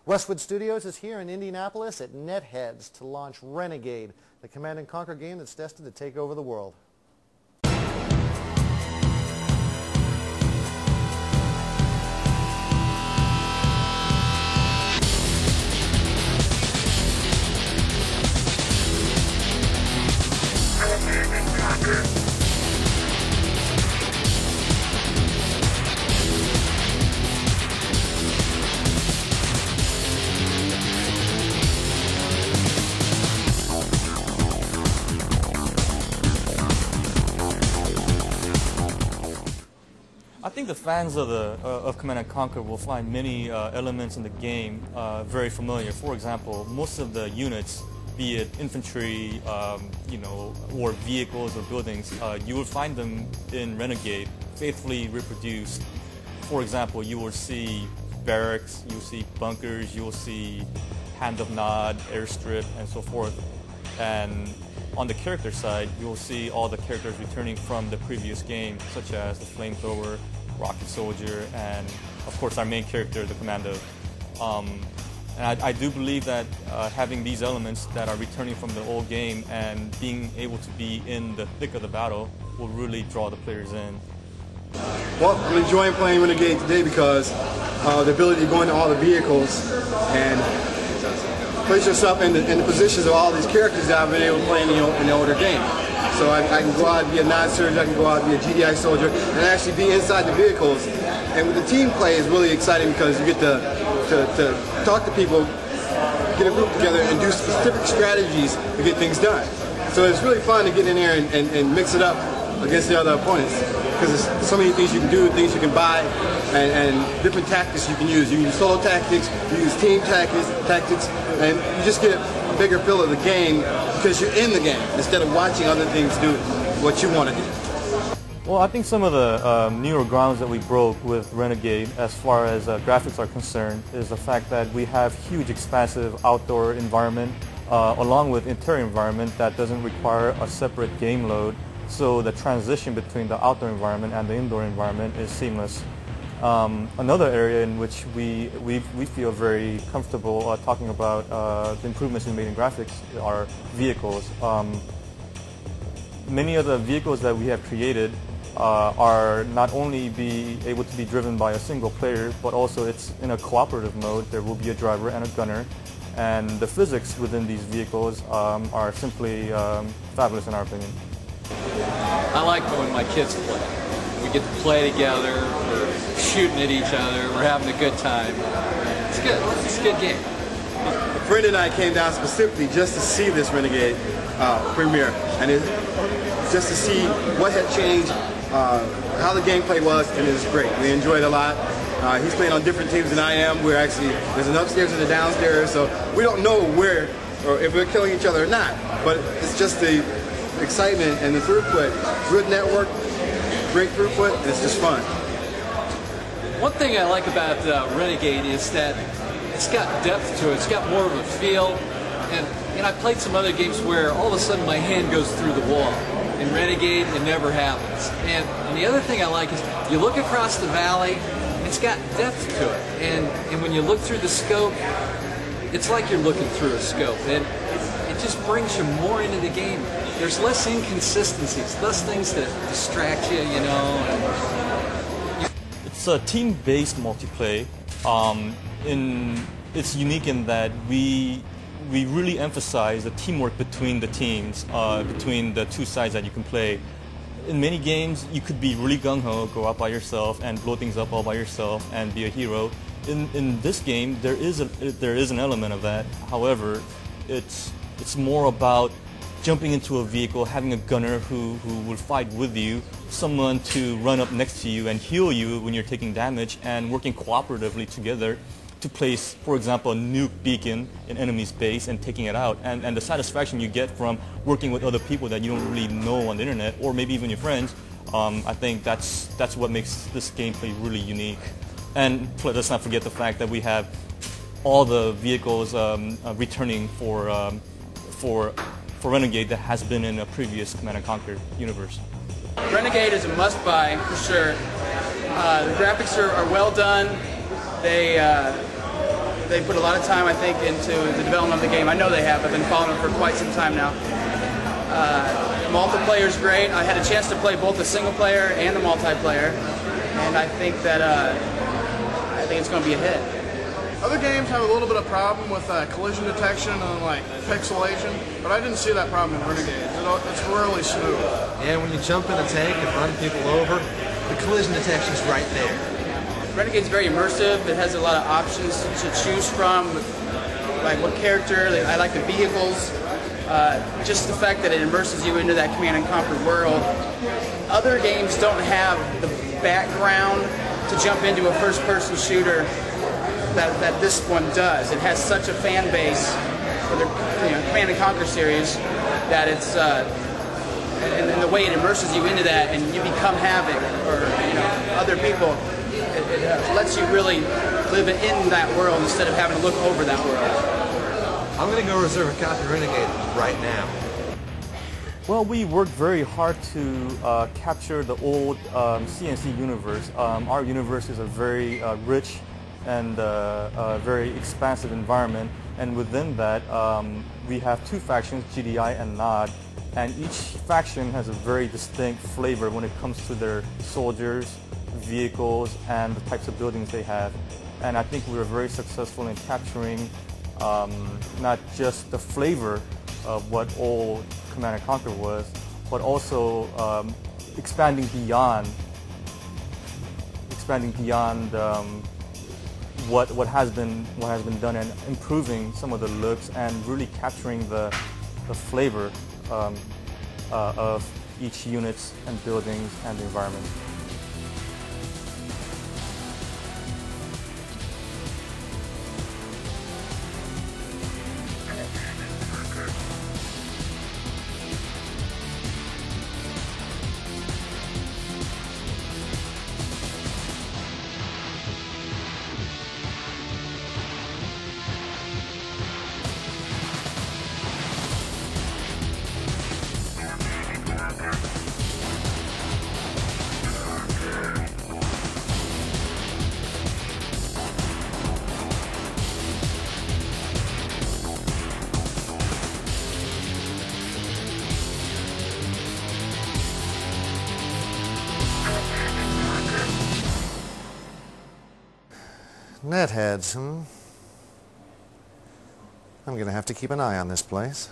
Westwood Studios is here in Indianapolis at Netheads to launch Renegade, the Command & Conquer game that's destined to take over the world. I think the fans of Command & Conquer will find many elements in the game very familiar. For example, most of the units, be it infantry, or vehicles or buildings, you will find them in Renegade, faithfully reproduced. For example, you will see barracks, you will see bunkers, you will see hand of nod, airstrip, and so forth. And on the character side, you will see all the characters returning from the previous game, such as the flamethrower, rocket soldier, and of course our main character, the commando. And I do believe that having these elements that are returning from the old game and being able to be in the thick of the battle will really draw the players in. Well, I'm enjoying playing Renegade today because the ability to go into all the vehicles and place yourself in the positions of all these characters that I've been able to play in the older game. So I can go out and be a non-surgeon, I can go out and be a GDI soldier, and actually be inside the vehicles. And with the team play is really exciting because you get to talk to people, get a group together, and do specific strategies to get things done. So it's really fun to get in there and mix it up against the other opponents, because there's so many things you can do, things you can buy, and different tactics you can use. You can use solo tactics, you use team tactics, and you just get a bigger feel of the game because you're in the game instead of watching other things do what you want to do. Well, I think some of the newer grounds that we broke with Renegade as far as graphics are concerned is the fact that we have huge expansive outdoor environment along with interior environment that doesn't require a separate game load. So the transition between the outdoor environment and the indoor environment is seamless. Another area in which we feel very comfortable talking about the improvements we made in graphics are vehicles. Many of the vehicles that we have created are not only able to be driven by a single player, but also it's in a cooperative mode. There will be a driver and a gunner, and the physics within these vehicles are simply fabulous in our opinion. I like when my kids play. We get to play together, we're shooting at each other, we're having a good time. It's good. It's a good game. A friend and I came down specifically just to see this Renegade premiere, and just to see what had changed, how the gameplay was, and it was great. We enjoyed it a lot. He's playing on different teams than I am. We're actually, there's an upstairs and a downstairs, so we don't know where, or if we're killing each other or not, but it's just the excitement and the throughput. Good network, great throughput, and it's just fun. One thing I like about Renegade is that it's got depth to it. It's got more of a feel. And I played some other games where all of a sudden my hand goes through the wall. In Renegade, it never happens. And the other thing I like is you look across the valley, it's got depth to it. And when you look through the scope, it's like you're looking through a scope. And it just brings you more into the game. There's less inconsistencies, less things that distract you, you know. It's a team-based multiplayer. It's unique in that we really emphasize the teamwork between the teams, between the two sides that you can play. In many games, you could be really gung-ho, go out by yourself and blow things up all by yourself and be a hero. In this game, there is an element of that. However, it's more about jumping into a vehicle, having a gunner who will fight with you, someone to run up next to you and heal you when you're taking damage, and working cooperatively together to place, for example, a nuke beacon in enemy's base and taking it out. And the satisfaction you get from working with other people that you don't really know on the internet, or maybe even your friends, I think that's what makes this gameplay really unique. And let's not forget the fact that we have all the vehicles returning for Renegade that has been in a previous Command & Conquer universe. Renegade is a must-buy for sure. The graphics are well done. They They put a lot of time, I think, into the development of the game. I know they have. I've been following them for quite some time now. The multiplayer is great. I had a chance to play both the single player and the multiplayer, and I think that it's going to be a hit. Other games have a little bit of problem with collision detection and like pixelation, but I didn't see that problem in Renegade. It's really smooth. And when you jump in a tank and run people over, the collision detection's right there. Renegade's very immersive. It has a lot of options to choose from, like what character. I like the vehicles. Just the fact that it immerses you into that Command and Conquer world. Other games don't have the background to jump into a first-person shooter that this one does. It has such a fan base for the Command and Conquer series that it's and the way it immerses you into that, and you become Havoc or other people. It lets you really live in that world instead of having to look over that world. I'm going to go reserve a copy of Renegade right now. Well, we worked very hard to capture the old CNC universe. Our universe is a very rich and very expansive environment, and within that we have two factions, GDI and NOD, and each faction has a very distinct flavor when it comes to their soldiers, vehicles, and the types of buildings they have. And I think we were very successful in capturing not just the flavor of what old Command and Conquer was, but also expanding beyond what has been done, and improving some of the looks and really capturing the flavor of each units and buildings and the environment. Netheads, I'm going to have to keep an eye on this place.